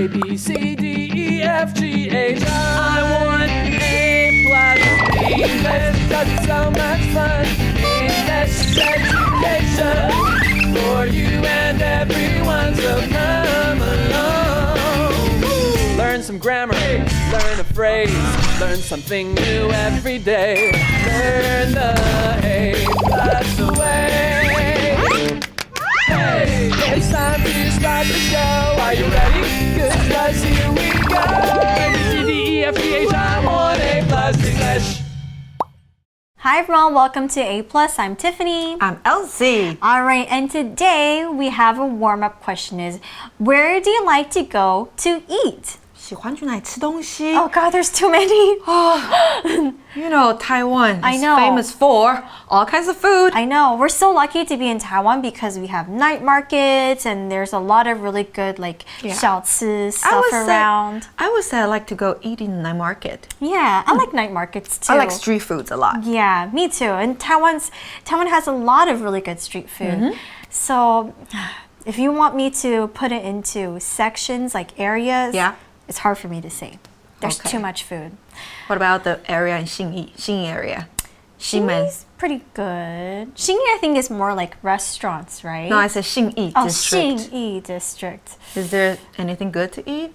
A, B, C, D, E, F, G, H. I want A+. English, that's so much fun. English education for you and everyone, so come along. Learn some grammar, learn a phrase, learn something new every day. Learn the A+ way. Hey, it's time to start the show. Are you ready? Good, 'cause here we go. A, B, C, D, E, F, G, H, I want A+ English. Hi everyone, welcome to A+. I'm Tiffany. I'm Elsie. Alright, and today we have a warm-up question is, where do you like to go to eat? 喜欢去哪里吃东西 Oh god, there's too many. You know, Taiwan I is know. famous for all kinds of food. I know, we're so lucky to be in Taiwan because we have night markets and there's a lot of really good like 小吃stuff around. I would say I like to go eat in the night market. Yeah, I like night markets too. I like street foods a lot. Yeah, me too. And Taiwan has a lot of really good street food. So if you want me to put it into sections, like areas, it's hard for me to say. There's too much food. What about the area in Xinyi area? Xinyi's pretty good. Xinyi, I think, is more like restaurants, right? No, I said Xinyi district. Xinyi district. Is there anything good to eat?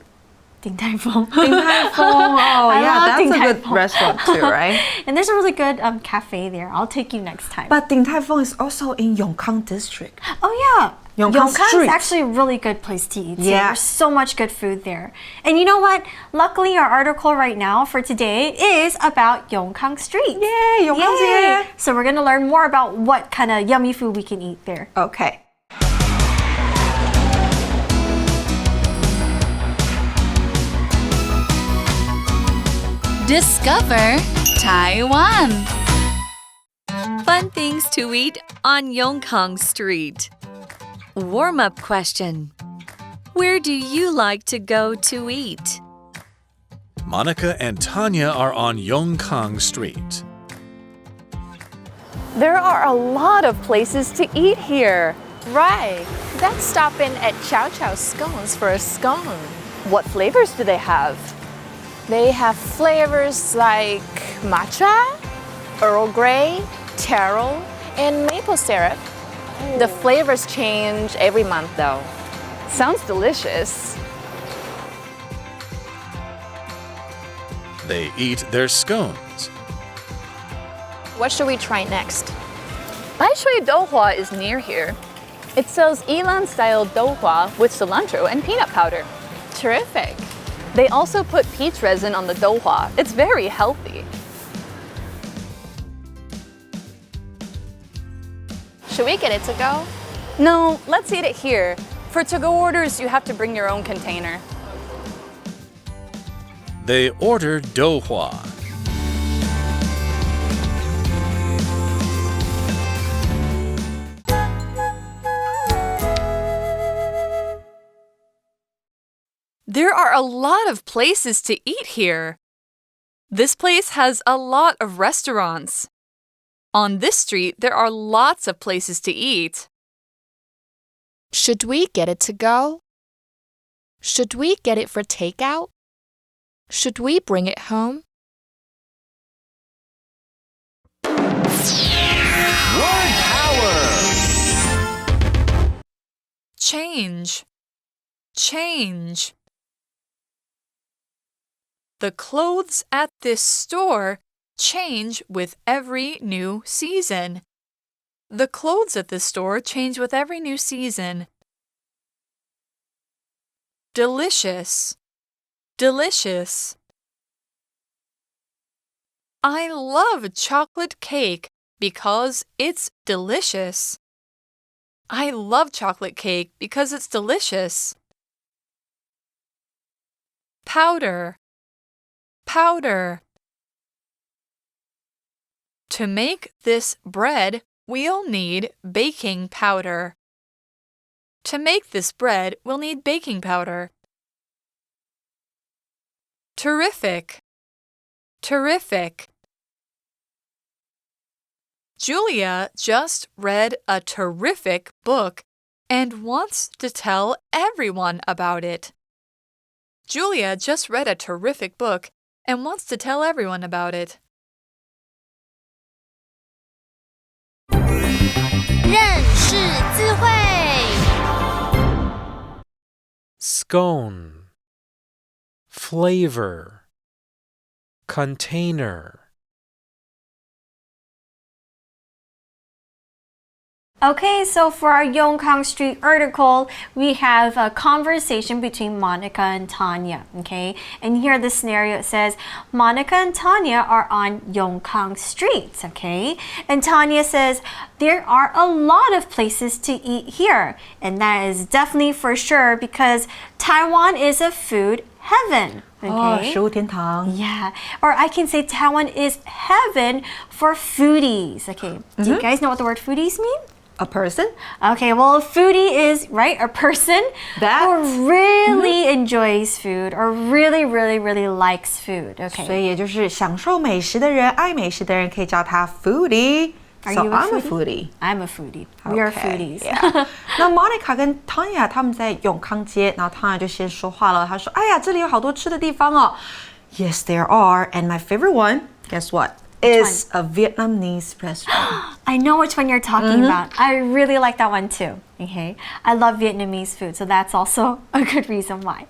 Din Tai Fung. Din Tai Fung. Oh, yeah, that's Din a Tai good Fung. restaurant too, right? And there's a really good cafe there. I'll take you next time. But Din Tai Fung is also in Yongkang district. Oh yeah, Yongkang is Street. actually a really good place to eat. Yeah. There's so much good food there. And you know what? Luckily, our article right now for today is about Yongkang Street. Yay, Yongkang. So we're gonna learn more about what kind of yummy food we can eat there. Okay. Discover Taiwan. Fun things to eat on Yongkang Street. Warm-up question. Where do you like to go to eat? Monica and Tanya are on Yongkang Street. There are a lot of places to eat here. Right. Let's stop in at Chow Chow Scones for a scone. What flavors do they have? They have flavors like matcha, Earl Grey, taro, and maple syrup. The flavors change every month though. Sounds delicious. They eat their scones. What should we try next? Bai Shui Douhua is near here. It sells Yilan-style douhua with cilantro and peanut powder. Terrific. They also put peach resin on the douhua. It's very healthy. Should we get it to go? No, let's eat it here. For to-go orders, you have to bring your own container. They order douhua. There are a lot of places to eat here. This place has a lot of restaurants. On this street, there are lots of places to eat. Should we get it to go? Should we get it for takeout? Should we bring it home? Word power. Change. Change. The clothes at this store change with every new season. The clothes at this store change with every new season. Delicious. Delicious. I love chocolate cake because it's delicious. I love chocolate cake because it's delicious. Powder. Powder. To make this bread, we'll need baking powder. To make this bread, we'll need baking powder. Terrific. Terrific. Julia just read a terrific book and wants to tell everyone about it. Julia just read a terrific book and wants to tell everyone about it. 认识字汇 Scone. Flavor. Container. Okay, so for our Yongkang Street article, we have a conversation between Monica and Tanya, okay? And here the scenario, it says, Monica and Tanya are on Yongkang Street, okay? And Tanya says, there are a lot of places to eat here. And that is definitely for sure because Taiwan is a food heaven. Okay. 食物天堂 Yeah, or I can say Taiwan is heaven for foodies. Okay, do you guys know what the word foodies mean? A person? Okay, well, a foodie is, right, a person who really enjoys food or really, really, really likes food. 所 Okay. 以也就是享受美食的人、爱美食的人可以叫他 foodie. Are So you a I'm a foodie? foodie. I'm a foodie. We are Okay, foodies. yeah. 那 Monica 跟 Tanya 他们在永康街，然后 Tanya 就先说话了，她说：“哎呀，这里有好多吃的地方哦。” Yes, there are. And my favorite one, guess what? Is a Vietnamese restaurant. I know which one you're talking about. I really like that one too. Okay, I love Vietnamese food, so that's also a good reason why.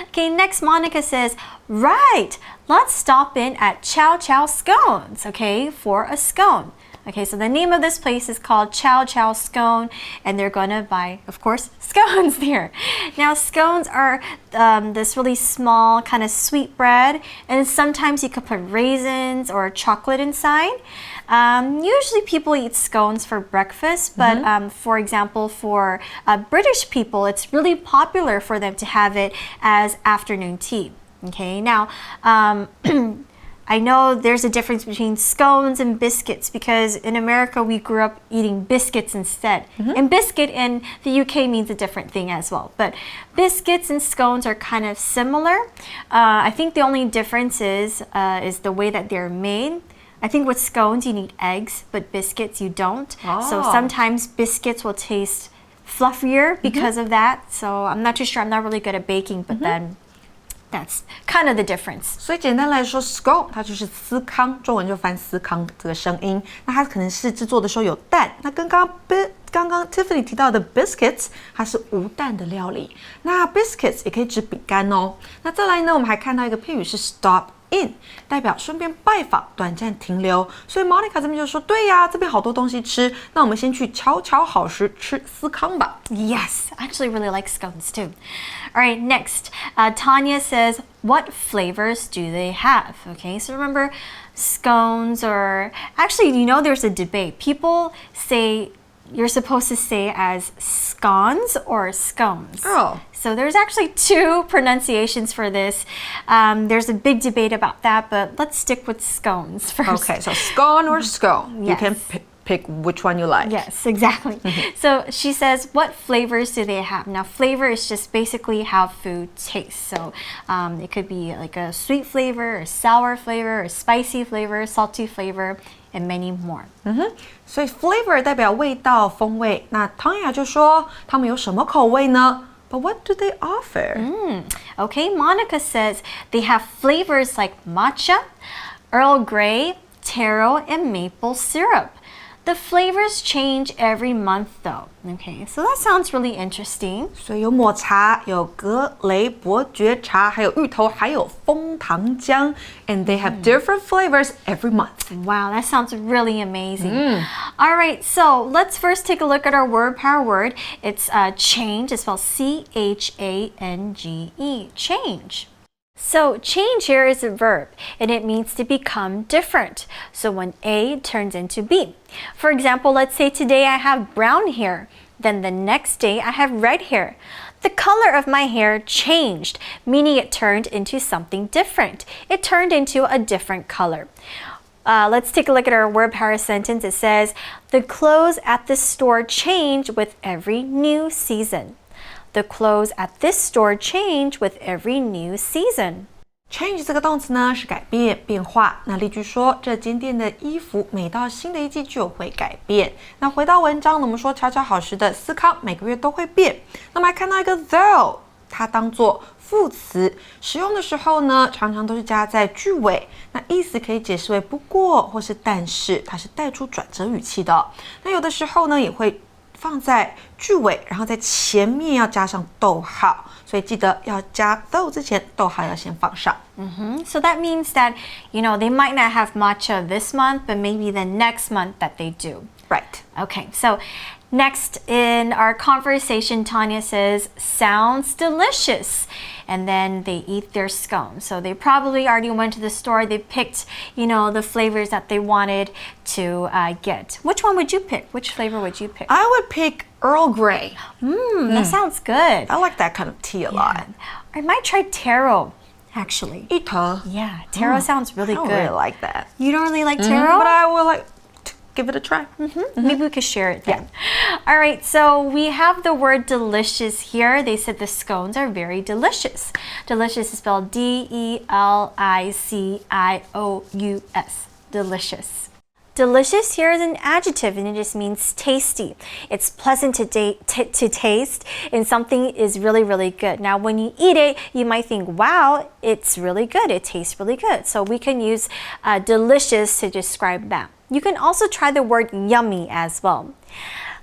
Okay, next Monica says, right, let's stop in at Chow Chow Scones, okay, for a scone. Okay, so the name of this place is called Chow Chow Scone, and they're gonna buy, of course, scones there. Now, scones are this really small kind of sweet bread, and sometimes you could put raisins or chocolate inside. Usually people eat scones for breakfast, but for example, for British people, it's really popular for them to have it as afternoon tea. Okay, now, I know there's a difference between scones and biscuits because in America we grew up eating biscuits instead. And biscuit in the UK means a different thing as well. But biscuits and scones are kind of similar. I think the only difference is the way that they're made. I think with scones you need eggs, but biscuits you don't. So sometimes biscuits will taste fluffier because of that. So I'm not too sure. I'm not really good at baking, but then that's kind of the difference. 所以简单来说 scone 它就是司康，中文就翻司康这个声音。那它可能是制作的时候有蛋，那跟刚刚 Tiffany 提到的 biscuits 它是无蛋的料理。那 biscuits 也可以指饼干哦。那再来呢，我们还看到一个片语是 stop in， 代表顺便拜访、短暂停留。所以 Monica 这边就说，对呀，这边好多东西吃，那我们先去巧巧好食吃司康吧。Yes, I actually really like scones too. All right, next, Tanya says, what flavors do they have? Okay, so remember, scones or actually, you know, there's a debate. People say you're supposed to say as scones or scones. Oh. So there's actually two pronunciations for this. There's a big debate about that, but let's stick with scones first. Okay, so scone or scone. Yes. You can pick which one you like. Yes, exactly. So she says, what flavors do they have? Now, flavor is just basically how food tastes. So it could be like a sweet flavor, or sour flavor, or spicy flavor, salty flavor, and many more. 所以 flavor 代表味道、风味。那 Tanya 就说他们有什么口味呢？ But what do they offer? Okay, Monica says they have flavors like matcha, Earl Grey, taro, and maple syrup. The flavors change every month though. Okay, so that sounds really interesting. 所以有抹茶、有格雷伯爵茶，还有芋头，还有枫糖浆。And they have different flavors every month. Wow, that sounds really amazing. All right, so let's first take a look at our word power word. It's change. It's spelled C-H-A-N-G-E. Change. So change here is a verb and it means to become different. So when A turns into B. For example, let's say today I have brown hair. Then the next day I have red hair. The color of my hair changed, meaning it turned into something different. It turned into a different color. Let's take a look at our word power sentence. It says, the clothes at the store change with every new season. The clothes at this store change with every new season. Change 这个动词呢是改变、变化。那例句说，这间店的衣服每到新的一季就会改变。那回到文章，我们说巧巧好食的司康每个月都会变。那么还看到一个 though。它当做副词，使用的时候呢，常常都是加在句尾。那意思可以解释为不过或是但是，它是带出转折语气的。那有的时候呢，也会放在句尾，然后在前面要加上逗号，所以记得要加 though 之前，逗号要先放上。So that means that, they might not have matcha this month, but maybe the next month that they do. Right. Okay, so next in our conversation, Tanya says, sounds delicious. And then they eat their scone. So they probably already went to the store. They picked, the flavors that they wanted to get. Which one would you pick? Which flavor would you pick? I would pick Earl Grey. That sounds good. I like that kind of tea a lot. I might try taro, actually. Yeah, taro sounds really good. I don't really like that. You don't really like taro? But I would like to give it a try. Maybe we could share it then. All right, so we have the word delicious here. They said the scones are very delicious. Delicious is spelled D-E-L-I-C-I-O-U-S. Delicious. Delicious here is an adjective and it just means tasty. It's pleasant to taste and something is really, really good. Now, when you eat it, you might think, wow, it's really good. It tastes really good. So we can use delicious to describe that. You can also try the word yummy as well.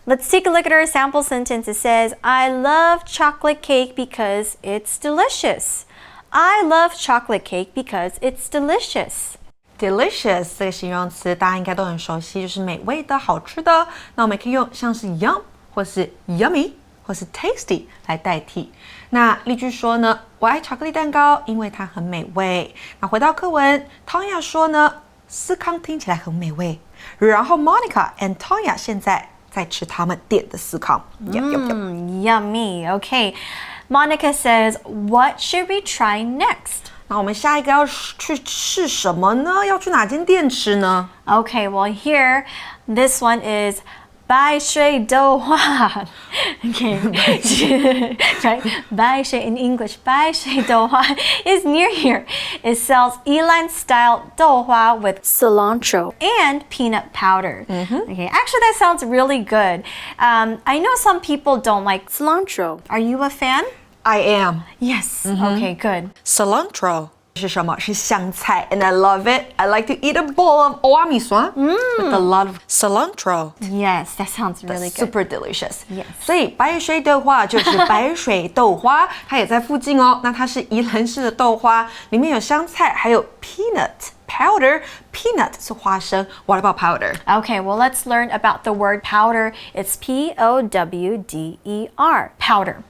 Let's take a look at our sample sentence. It says, I love chocolate cake because it's delicious. I love chocolate cake because it's delicious. Delicious 这个形容词大家应该都很熟悉，就是美味的、好吃的。那我们可以用像是 yum 或是 yummy 或是 tasty 来代替。那例句说呢，我爱巧克力蛋糕，因为它很美味。那回到课文 ，Tanya 说呢，司康听起来很美味。然后 Monica and Tanya 现在在吃他们点的司康。Yummy. Okay. Monica says, what should we try next? 那我们下一个要去吃什么呢？要去哪间店吃呢？ Okay, well here, this one is 白水豆花. Okay, right? 白水 in English, 白水豆花 is near here. It sells Ilan-style 豆花 with cilantro and peanut powder. Okay, actually that sounds really good. I know some people don't like cilantro. Are you a fan? I am. Yes. Okay, good. Cilantro 是什么？是香菜 and I love it. I like to eat a bowl of 欧阿米酸 with a lot of cilantro. Yes, that sounds really good. Super delicious. Yes. 所以白水豆花就是白水豆花，它也在附近哦。那它是宜兰式的豆花，里面有香菜，还有 peanut powder. Peanut 是花生。What about powder? Okay, well let's learn about the word powder. It's P-O-W-D-E-R. Powder.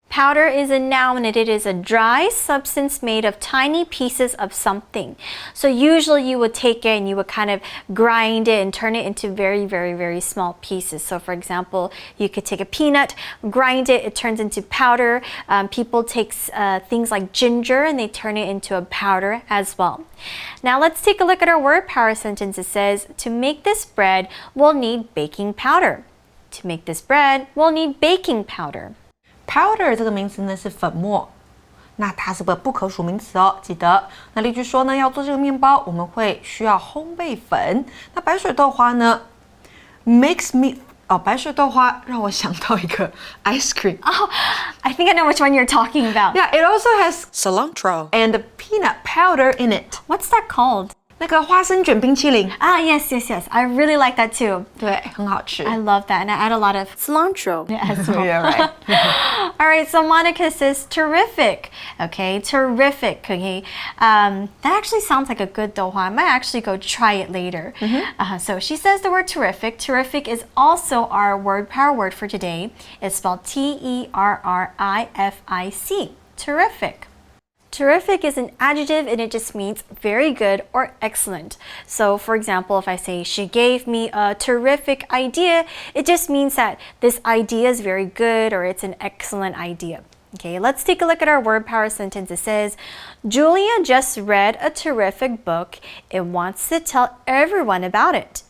Powder is a noun and it is a dry substance made of tiny pieces of something. So usually you would take it and you would kind of grind it and turn it into very, very, very small pieces. So for example, you could take a peanut, grind it, it turns into powder. People take things like ginger and they turn it into a powder as well. Now let's take a look at our word power sentence. It says, to make this bread, we'll need baking powder. To make this bread, we'll need baking powder. Powder 这个名词呢是粉末，那它是个不可数名词哦，记得。那例句说呢，要做这个面包，我们会需要烘焙粉。那白水豆花呢 ，makes me 白水豆花让我想到一个 ice cream. Oh, I think I know which one you're talking about. Yeah, it also has cilantro and peanut powder in it. What's that called? 那个花生卷冰淇淋 yes. I really like that too. 对，很好吃。 I love that, and I add a lot of cilantro as well. Yeah, right. All right, so Monica says terrific. Okay, terrific. Okay, that actually sounds like a good douhua. I might actually go try it later. So she says the word terrific. Terrific is also our word power word for today. It's spelled T-E-R-R-I-F-I-C. Terrific. Terrific is an adjective and it just means very good or excellent. So for example, if I say she gave me a terrific idea, it just means that this idea is very good or it's an excellent idea. Okay, let's take a look at our word power sentence. It says, Julia just read a terrific book and wants to tell everyone about it.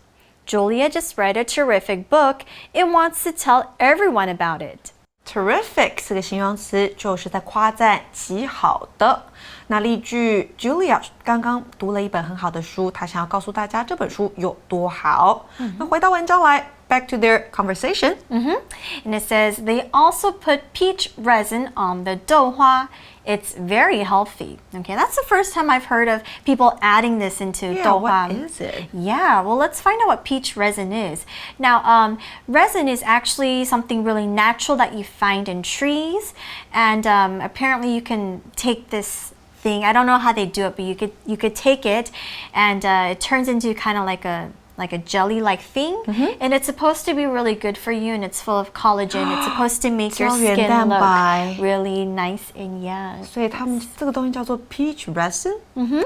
Julia just read a terrific book and wants to tell everyone about it. Terrific 这个形容词就是在夸赞极好的。那例句 Julia 刚刚读了一本很好的书，她想要告诉大家这本书有多好。那回到文章来 back to their conversation. And it says they also put peach resin on the 豆花. It's very healthy. Okay, that's the first time I've heard of people adding this into 豆花. What is it? Yeah, well, let's find out what peach resin is. Now, resin is actually something really natural that you find in trees, and apparently you can take this thing. I don't know how they do it, but you could take it, and it turns into kind of like a jelly-like thing, and it's supposed to be really good for you, and it's full of collagen. It's supposed to make your skin look really nice and young. 所以他们这个东西叫做 peach resin，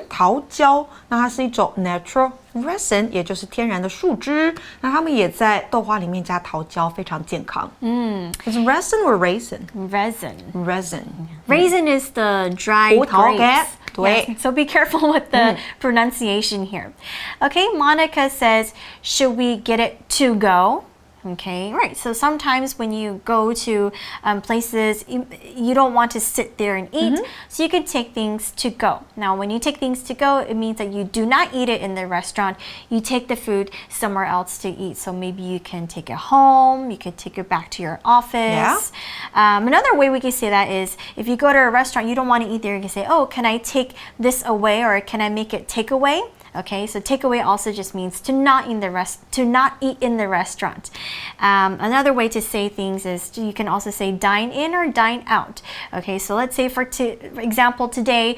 桃胶。那它是一种 natural resin， 也就是天然的树枝。那他们也在豆花里面加桃胶，非常健康。Is resin or raisin? Resin. Raisin is the dried grapes. Yes, so be careful with the pronunciation here. Okay, Monica says, should we get it to go? Okay, right. So sometimes when you go to places, you don't want to sit there and eat, so you can take things to go. Now, when you take things to go, it means that you do not eat it in the restaurant. You take the food somewhere else to eat. So maybe you can take it home, you could take it back to your office. Another way we can say that is if you go to a restaurant, you don't want to eat there, you can say, oh, can I take this away, or can I make it takeaway? Okay, so takeaway also just means to not eat in the restaurant. Another way to say things is you can also say dine in or dine out. Okay, so let's say for example today,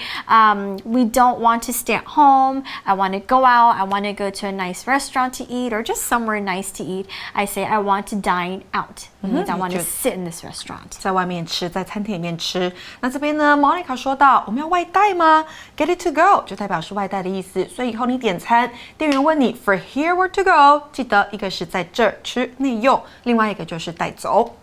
we don't want to stay at home. I want to go out. I want to go to a nice restaurant to eat, or just somewhere nice to eat. I say I want to dine out. It means I want to sit in this restaurant. 在外面吃，在餐厅里面吃。那这边呢 ，Monica 说到，我们要外带吗 ？Get it to go 就代表是外带的意思。所以以后你点餐，店员问你 for here or to go， 记得一个是在这儿吃内用，另外一个就是带走。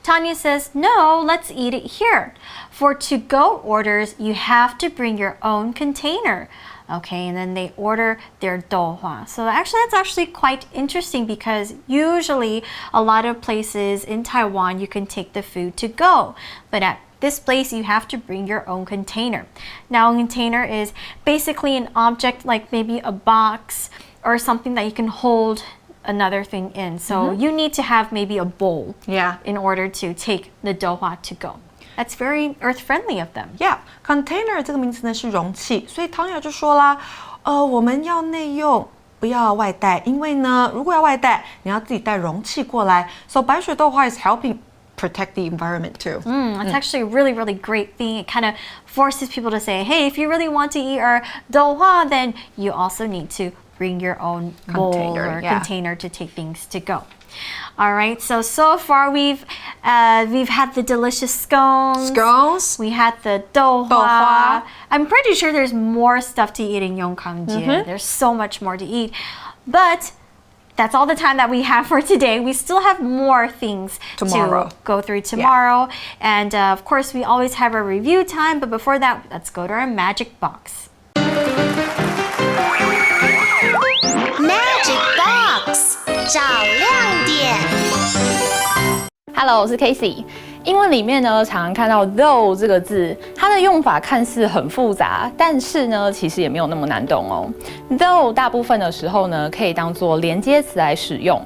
Tanya says, no, let's eat it here. For to-go orders, you have to bring your own container. Okay, and then they order their 豆花. So that's actually quite interesting, because usually a lot of places in Taiwan you can take the food to go, but at this place you have to bring your own container. Now, a container is basically an object like maybe a box or something that you can hold another thing in. So you need to have maybe a bowl in order to take the 豆花 to go. That's very earth-friendly of them. Yeah, container 这个名词呢是容器，所以唐雅就说啦，我们要内用，不要外带，因为呢，如果要外带，你要自己带容器过来。So 白水豆花 is helping protect the environment too. It's actually a really, really great thing. It kind of forces people to say, hey, if you really want to eat our 豆花, then you also need to bring your own bowl or container to take things to go. All right, so far we've had the delicious scones. We had the 豆花. I'm pretty sure there's more stuff to eat in Yongkang-jie. There's so much more to eat. But that's all the time that we have for today. We still have more things to go through tomorrow. And of course, we always have our review time. But before that, let's go to our magic box. Magic Box 找亮点。Hello， 我是 Casey。英文里面呢，常常看到 though 这个字，它的用法看似很复杂，但是呢，其实也没有那么难懂哦。though 大部分的时候呢，可以当做连接词来使用，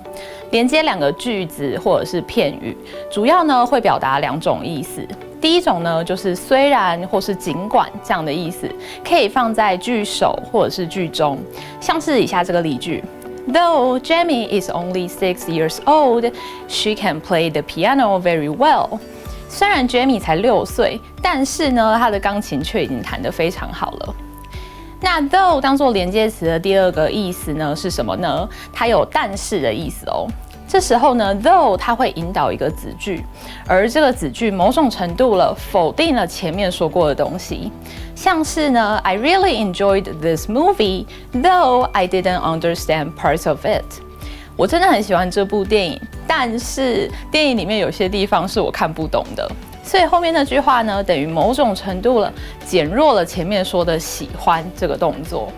连接两个句子或者是片语，主要呢会表达两种意思。第一种呢，就是虽然或是尽管这样的意思，可以放在句首或者是句中，像是以下这个例句。Though Jamie is only 6 years old, she can play the piano very well. 虽然 Jamie 才6岁，但是呢，她的钢琴却已经弹得非常好了。那 though 当作连接词的第二个意思呢是什么呢？它有但是的意思哦。这时候呢 ，though 它会引导一个子句，而这个子句某种程度了否定了前面说过的东西，像是呢 ，I really enjoyed this movie, though I didn't understand parts of it。我真的很喜欢这部电影，但是电影里面有些地方是我看不懂的。所以后面那句话呢，等于某种程度了减弱了前面说的喜欢这个动作。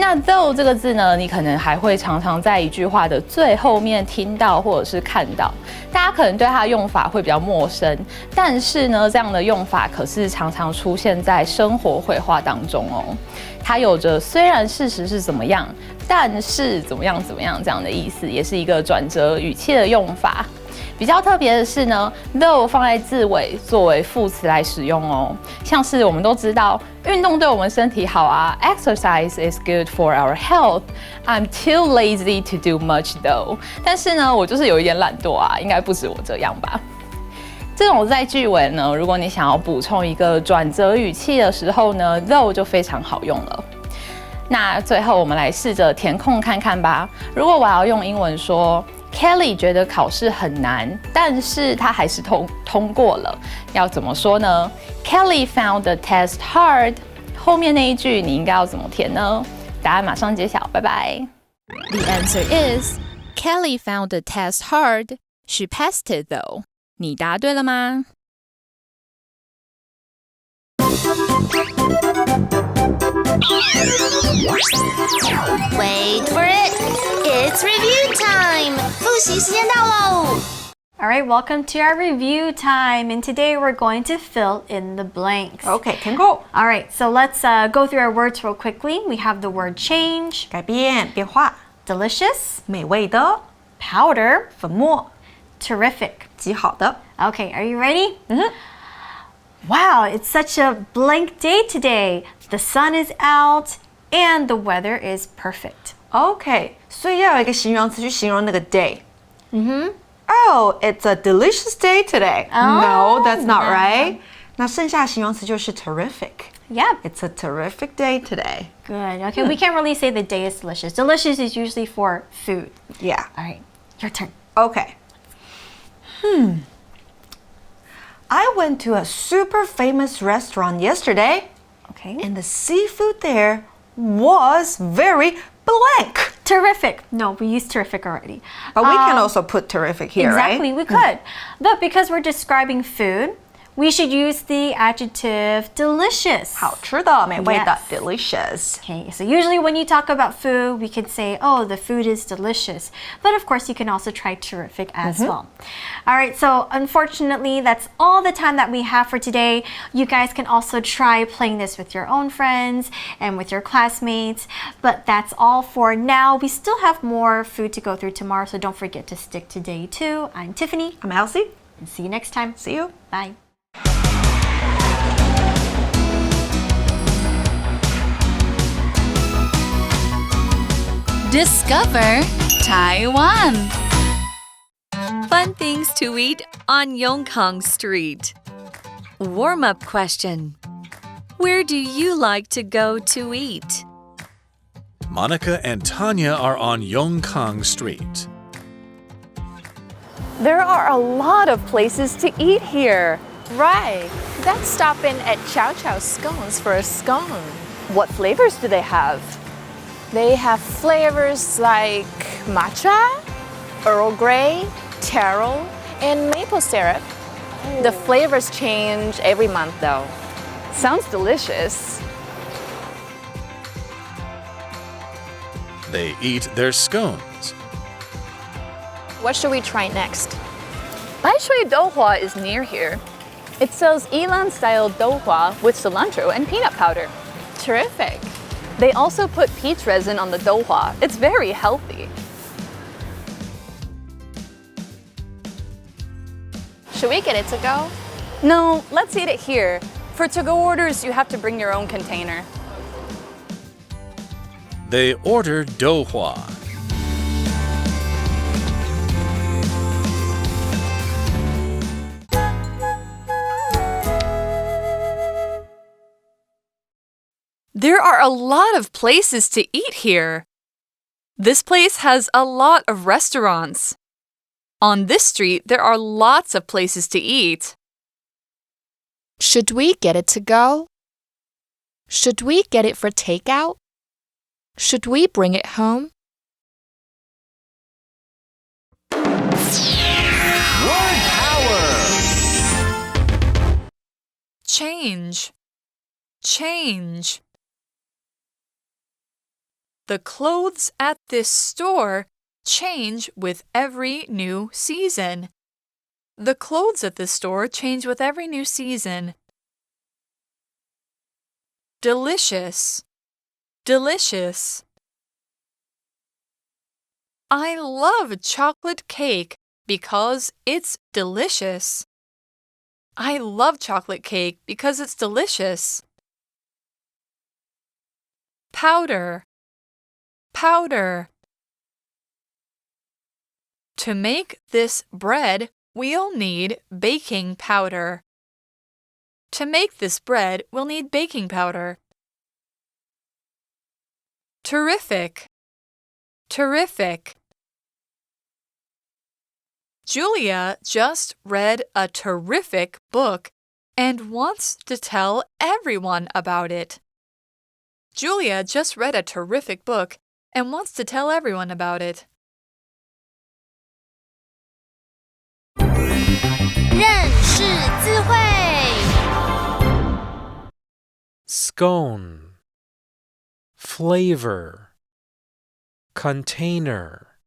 那 though 这个字呢，你可能还会常常在一句话的最后面听到或者是看到，大家可能对它的用法会比较陌生，但是呢，这样的用法可是常常出现在生活绘画当中哦。它有着虽然事实是怎么样，但是怎么样怎么样这样的意思，也是一个转折语气的用法。比较特别的是呢 though 放在字尾作为副词来使用哦，像是我们都知道运动对我们身体好啊 ，exercise is good for our health. I'm too lazy to do much though. 但是呢，我就是有一点懒惰啊，应该不止我这样吧。这种在句尾呢，如果你想要补充一个转折语气的时候呢 though 就非常好用了。那最后我们来试着填空看看吧。如果我要用英文说Kelly 觉得考试很难，但是他还是通过了。要怎么说呢 ？Kelly found the test hard。后面那一句你应该要怎么填呢？答案马上揭晓，拜拜。The answer is Kelly found the test hard. She passed it though. 你答对了吗？ Wait for it. It's review time. 复习时间到喽。All right, welcome to our review time. And today we're going to fill in the blanks. OK， 填空。All right, so let's go through our words real quickly. We have the word change, 改变、变化、 delicious, 美味的、 powder, 粉末、 terrific. 极好的。 Okay, are you ready? Wow, it's such a blank day today. The sun is out and the weather is perfect. OK， 所以要有一个形容词去形容那个 day。Oh, it's a delicious day today. No, that's not right. 那剩下形容词就是 terrific. Yep. It's a terrific day today. Good. Okay, we can't really say the day is delicious. Delicious is usually for food. Yeah. All right, your turn. Okay. I went to a super famous restaurant yesterday, Okay. and the seafood there was very blank. Terrific. No, we used terrific already. But we can also put terrific here, Exactly, right? we could. But because we're describing food, we should use the adjective delicious. 好吃的、美味的 Yes. delicious. Okay, so usually when you talk about food, we can say, oh, the food is delicious. But of course, you can also try terrific as well. All right, so unfortunately, that's all the time that we have for today. You guys can also try playing this with your own friends and with your classmates. But that's all for now. We still have more food to go through tomorrow, so don't forget to stick to day 2. I'm Tiffany, I'm Elsie. and see you next time. See you. Bye. Discover Taiwan. Fun things to eat on Yongkang Street. Warm-up question. Where do you like to go to eat? Monica and Tanya are on Yongkang Street. There are a lot of places to eat here. Right. Let's stop in at Chow Chow Scones for a scone. What flavors do they have? They have flavors like matcha, Earl Grey, taro, and maple syrup. The flavors change every month though. Sounds delicious. They eat their scones. What should we try next? Baishui Douhua is near here. It sells Ilan-style douhua with cilantro and peanut powder. Terrific. They also put peach resin on the douhua. It's very healthy. Should we get it to go? No, let's eat it here. For to-go orders, you have to bring your own container. They order douhua. There are a lot of places to eat here. This place has a lot of restaurants. On this street, there are lots of places to eat. Should we get it to go? Should we get it for takeout? Should we bring it home? Word power. Change. Change. The clothes at this store change with every new season. The clothes at this store change with every new season. Delicious. Delicious. I love chocolate cake because it's delicious. I love chocolate cake because it's delicious. Powder, powder. To make this bread, we'll need baking powder. To make this bread, we'll need baking powder. Terrific, terrific. Julia just read a terrific book and wants to tell everyone about it. Julia just read a terrific book and wants to tell everyone about it. 认识字汇 Scone, flavor, container.